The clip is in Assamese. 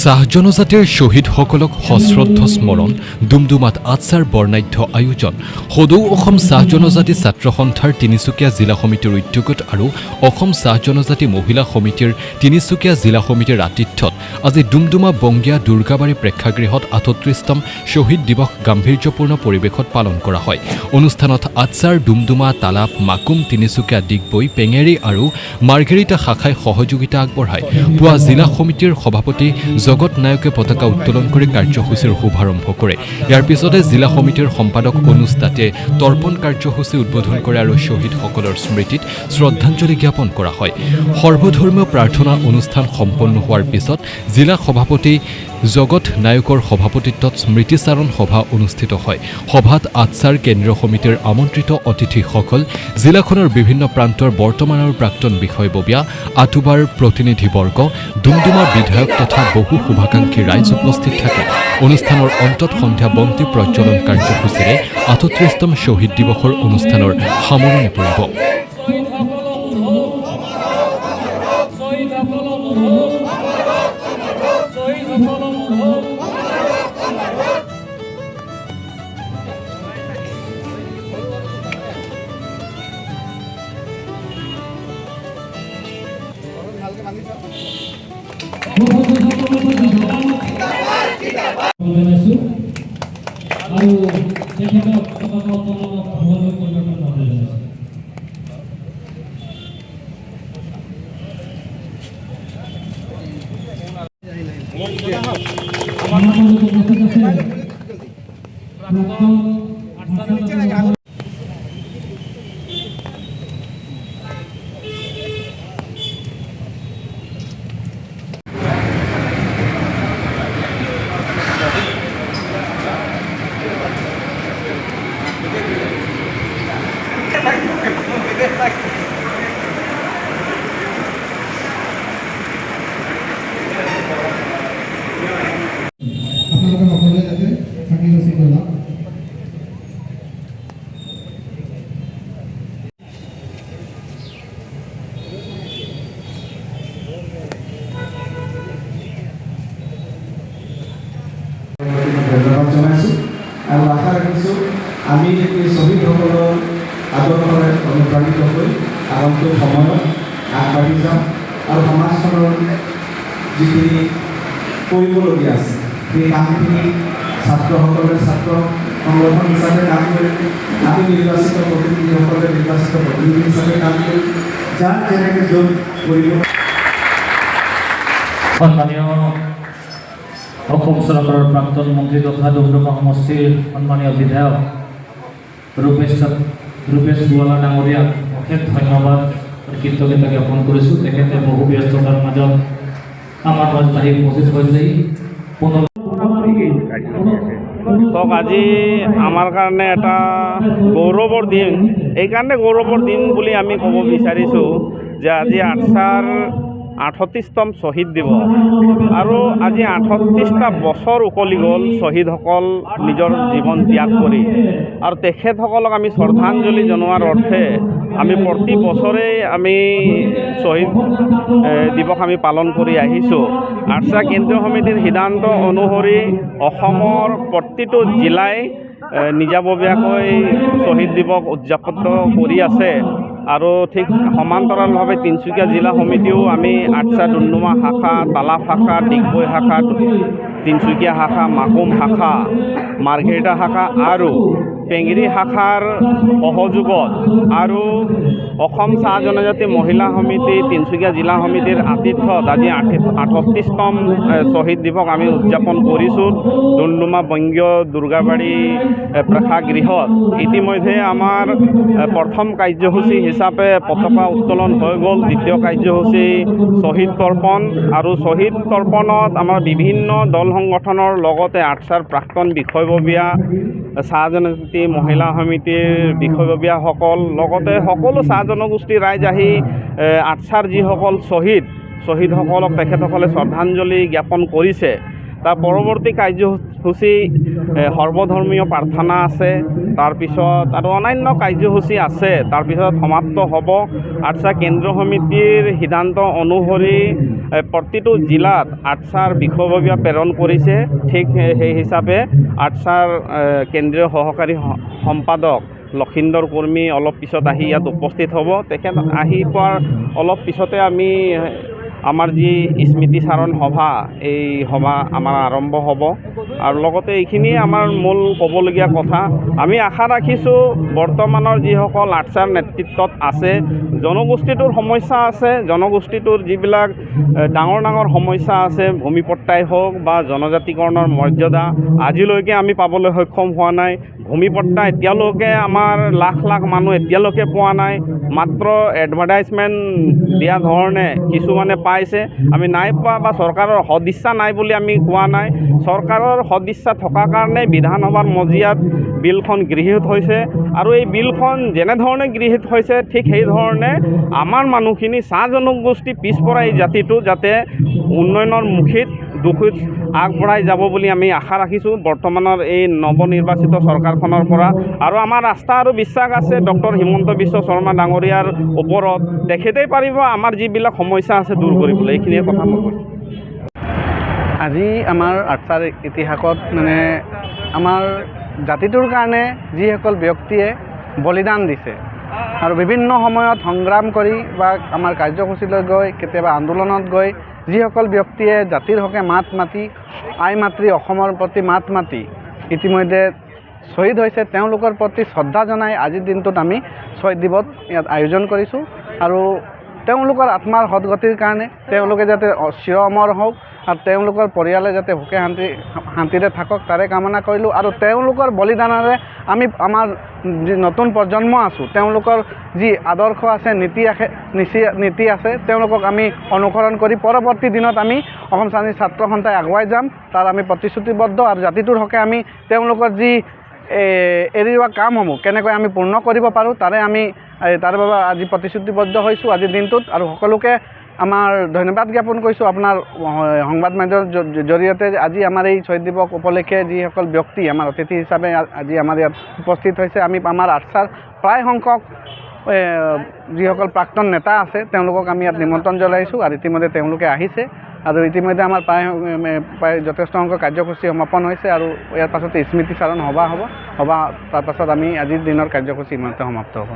চাহ জনজাতিৰ শ্বহীদসকলক সশ্ৰদ্ধ স্মৰণ ডুমডুমাত আটছাৰ বৰ্ণাঢ্য আয়োজন সদৌ অসম চাহ জনজাতি ছাত্ৰ সন্থাৰ তিনিচুকীয়া জিলা সমিতিৰ উদ্যোগত আৰু অসম চাহ জনজাতি মহিলা সমিতিৰ তিনিচুকীয়া জিলা সমিতিৰ আতিথ্যত আজি ডুমডুমা বংগীয়া দুৰ্গাবাৰী প্ৰেক্ষাগৃহত ৩৮তম শ্বহীদ দিৱস গাম্ভীৰ্যপূৰ্ণ পৰিৱেশত পালন কৰা হয়। অনুষ্ঠানত আটছাৰ ডুমডুমা তালাপ মাকুম তিনিচুকীয়া ডিগবৈ পেঙেৰী আৰু মাৰ্ঘেৰিটা শাখাই সহযোগিতা আগবঢ়ায়। পুৱা জিলা সমিতিৰ সভাপতি জগত নায়কে পতাকা উত্তোলন কৰি কাৰ্যসূচীৰ শুভাৰম্ভ কৰে। ইয়াৰ পিছতে জিলা সমিতিৰ সম্পাদক অনুজ দাতে তৰ্পণ কাৰ্যসূচী উদ্বোধন কৰে আৰু শ্বহীদসকলৰ স্মৃতিত শ্ৰদ্ধাঞ্জলি জ্ঞাপন কৰা হয়। সৰ্বধৰ্মীয় প্ৰাৰ্থনা অনুষ্ঠান সম্পন্ন হোৱাৰ পিছত জিলা সভাপতি জগত নায়কৰ সভাপতিত্বত স্মৃতিচাৰণ সভা অনুষ্ঠিত হয়। সভাত আটছাৰ কেন্দ্ৰীয় সমিতিৰ আমন্ত্ৰিত অতিথিসকল, জিলাখনৰ বিভিন্ন প্ৰান্তৰ বৰ্তমান আৰু প্ৰাক্তন বিষয়ববীয়া, আটুবাৰ প্ৰতিনিধিবৰ্গ, ডুমডুমাৰ বিধায়ক তথা বহু শুভাকাংক্ষী ৰাইজ উপস্থিত থাকে। অনুষ্ঠানৰ অন্তত সন্ধ্যা বন্তি প্ৰজ্বলন কাৰ্যসূচীৰে ৩৮তম শ্বহীদ দিৱসৰ অনুষ্ঠানৰ সামৰণি পৰিব। ধন্যবাদ জনাইছোঁ আৰু আশা ৰাখিছোঁ আমি এই শ্বহীদসকলৰ আদৰ্শৰে অনুপ্ৰাণিত হৈ আগন্তুক সময়ত আগবাঢ়ি যাম আৰু সমাজখনৰ যিখিনি কৰিবলগীয়া আছে সেই কামখিনি ছাত্ৰসকলে ছাত্ৰ সংগঠন হিচাপে কাম কৰি, আমি নিৰ্বাচিত প্ৰতিনিধিসকলে নিৰ্বাচিত প্ৰতিনিধি হিচাপে কাম কৰি, যাৰ যেনেকৈ য'ত কৰিব। সন্মানীয় অসম চৰকাৰৰ প্ৰাক্তন মন্ত্ৰী তথা ডুমডুমা সমষ্টিৰ সন্মানীয় বিধায়ক ৰূপেশ গোৱালা ডাঙৰীয়াক অশেষ ধন্যবাদ কৃতজ্ঞতা জ্ঞাপন কৰিছোঁ। তেখেতে বহু ব্যস্ততাৰ মাজত আমাৰ মাজত আহি উপস্থিত হৈছেহি। আজি আমাৰ কাৰণে এটা গৌৰৱৰ দিন। এইকাৰণে গৌৰৱৰ দিন বুলি আমি ক'ব বিচাৰিছোঁ যে আজি আটছাৰ ৩৮তম শ্বহীদ দিৱস আৰু আজি ৩৮টা বছৰ উকলি গ'ল শ্বহীদসকল নিজৰ জীৱন ত্যাগ কৰি, আৰু তেখেতসকলক আমি শ্ৰদ্ধাঞ্জলি জনোৱাৰ অৰ্থে আমি প্ৰতি বছৰেই আমি শ্বহীদ দিৱস আমি পালন কৰি আহিছোঁ। আটছা কেন্দ্ৰীয় সমিতিৰ সিদ্ধান্ত অনুসৰি অসমৰ প্ৰতিটো জিলাই নিজাববীয়াকৈ শ্বহীদ দিৱস উদযাপন কৰি আছে আৰু ঠিক সমান্তৰালভাৱে তিনিচুকীয়া জিলা সমিতিও আমি আটছা ডুমডুমা শাখা, তালাপ শাখা, ডিগবৈ শাখা, তিনিচুকীয়া শাখা, মাকুম শাখা, মাৰ্ঘেৰিটা শাখা আৰু পেঙেৰী শাখাৰ সহযোগত আৰু অসম চাহ জনজাতি মহিলা সমিতি তিনিচুকীয়া জিলা সমিতিৰ আতিথ্যত আজি ৩৮তম শ্বহীদ দিৱস আমি উদযাপন কৰিছোঁ ডুমডুমা বংগীয় দুৰ্গাবাৰী প্ৰেক্ষাগৃহত। ইতিমধ্যে আমাৰ প্ৰথম কাৰ্যসূচী হিচাপে পতাকা উত্তোলন হৈ গ'ল। দ্বিতীয় কাৰ্যসূচী শ্বহীদ তৰ্পণ, আৰু শ্বহীদ তৰ্পণত আমাৰ বিভিন্ন দল সংগঠনৰ লগতে আটছাৰ প্ৰাক্তন বিষয়ববীয়া, চাহ জনজাতি মহিলা সমিতিৰ বিষয়ববীয়াসকল, লগতে সকলো চাহ জনগোষ্ঠীৰ ৰাইজ আহি আটছাৰ যিসকল শ্বহীদসকলক তেখেতসকলে শ্ৰদ্ধাঞ্জলি জ্ঞাপন কৰিছে। তাৰ পৰৱৰ্তী কাৰ্যসূচী সৰ্বধৰ্মীয় প্ৰাৰ্থনা আছে, তাৰপিছত আৰু অন্যান্য কাৰ্যসূচী আছে। তাৰপিছত সমাপ্ত হ'ব। আটছা কেন্দ্ৰীয় সমিতিৰ সিদ্ধান্ত অনুসৰি প্ৰতিটো জিলাত আটচাৰ বিষয়ববীয়া প্ৰেৰণ কৰিছে। ঠিক সেই হিচাপে আটচাৰ কেন্দ্ৰীয় সহকাৰী সম্পাদক লক্ষীন্দৰ কৰ্মী অলপ পিছত আহি ইয়াত উপস্থিত হ'ব। তেখেত আহি পোৱাৰ অলপ পিছতে আমি আমাৰ যি স্মৃতিচাৰণ সভা, এই সভা আমাৰ আৰম্ভ হ'ব। আৰু লগতে এইখিনিয়ে আমাৰ মূল ক'বলগীয়া কথা। আমি আশা ৰাখিছোঁ বৰ্তমানৰ যিসকল আটচাৰ নেতৃত্বত আছে, জনগোষ্ঠীটোৰ সমস্যা আছে, জনগোষ্ঠীটোৰ যিবিলাক ডাঙৰ ডাঙৰ সমস্যা আছে, ভূমিপট্টাই হওক বা জনজাতিকৰণৰ মৰ্যাদা আজিলৈকে আমি পাবলৈ সক্ষম হোৱা নাই। ভূমিপট্টা এতিয়ালৈকে আমাৰ লাখ লাখ মানুহ এতিয়ালৈকে পোৱা নাই। মাত্ৰ এডভাৰটাইজমেণ্ট দিয়া ধৰণে কিছুমানে পাইছে, আমি নাই পোৱা বা চৰকাৰৰ সদিচ্ছা নাই বুলি আমি কোৱা নাই। চৰকাৰৰ সদিচ্ছা থকাৰ কাৰণে বিধানসভাৰ মজিয়াত বিলখন গৃহীত হৈছে আৰু এই বিলখন যেনেধৰণে গৃহীত হৈছে ঠিক সেইধৰণে আমাৰ মানুহখিনি চাহ জনগোষ্ঠী পিছপৰা এই জাতিটো যাতে উন্নয়নৰ মুখীত দুখীত আগবঢ়াই যাব বুলি আমি আশা ৰাখিছোঁ বৰ্তমানৰ এই নৱনিৰ্বাচিত চৰকাৰখনৰ পৰা। আৰু আমাৰ আস্থা আৰু বিশ্বাস আছে ডক্টৰ হিমন্ত বিশ্ব শৰ্মা ডাঙৰীয়াৰ ওপৰত। তেখেতেই পাৰিব আমাৰ যিবিলাক সমস্যা আছে দূৰ কৰিবলৈ। এইখিনিয়ে কথা মই কৈছোঁ। আজি আমাৰ আটচাৰ ইতিহাসত মানে আমাৰ জাতিটোৰ কাৰণে যিসকল ব্যক্তিয়ে বলিদান দিছে আৰু বিভিন্ন সময়ত সংগ্ৰাম কৰি বা আমাৰ কাৰ্যসূচীলৈ গৈ কেতিয়াবা আন্দোলনত গৈ যিসকল ব্যক্তিয়ে জাতিৰ হকে মাত মাতি আই মাতৃ অসমৰ প্ৰতি মাত মাতি ইতিমধ্যে শ্বহীদ হৈছে, তেওঁলোকৰ প্ৰতি শ্ৰদ্ধা জনাই আজিৰ দিনটোত আমি শ্বহীদ দিৱস ইয়াত আয়োজন কৰিছোঁ। আৰু তেওঁলোকৰ আত্মাৰ সদগতিৰ কাৰণে তেওঁলোকে যাতে চিৰ অমৰ হওক আৰু তেওঁলোকৰ পৰিয়ালে যাতে সুখে শান্তিৰে থাকক তাৰে কামনা কৰিলোঁ। আৰু তেওঁলোকৰ বলিদানেৰে আমি আমাৰ যি নতুন প্ৰজন্ম আছোঁ, তেওঁলোকৰ যি আদৰ্শ আছে, নীতি আছে, তেওঁলোকক আমি অনুসৰণ কৰি পৰৱৰ্তী দিনত আমি অসম শ্ৰেণীৰ ছাত্ৰ সন্থাই আগুৱাই যাম। তাৰ আমি প্ৰতিশ্ৰুতিবদ্ধ। আৰু জাতিটোৰ হকে আমি তেওঁলোকৰ যি এৰি যোৱা কামসমূহ কেনেকৈ আমি পূৰ্ণ কৰিব পাৰোঁ তাৰ বাবে আজি প্ৰতিশ্ৰুতিবদ্ধ হৈছোঁ আজিৰ দিনটোত। আৰু সকলোকে আমাৰ ধন্যবাদ জ্ঞাপন কৰিছোঁ আপোনাৰ সংবাদ মাধ্যমৰ জৰিয়তে। আজি আমাৰ এই শ্বহীদ দিৱস উপলক্ষে যিসকল ব্যক্তি আমাৰ অতিথি হিচাপে আজি আমাৰ ইয়াত উপস্থিত হৈছে, আমি আমাৰ আটচাৰ প্ৰায় সংখ্যক যিসকল প্ৰাক্তন নেতা আছে তেওঁলোকক আমি ইয়াত নিমন্ত্ৰণ জনাইছোঁ আৰু ইতিমধ্যে তেওঁলোকে আহিছে। আৰু ইতিমধ্যে আমাৰ প্ৰায় যথেষ্ট সংখ্যক কাৰ্যসূচী সমাপন হৈছে আৰু ইয়াৰ পাছতে স্মৃতিচাৰণ সভা হ'ব। তাৰ পাছত আমি আজিৰ দিনৰ কাৰ্যসূচী ইমানতে সমাপ্ত হ'ব।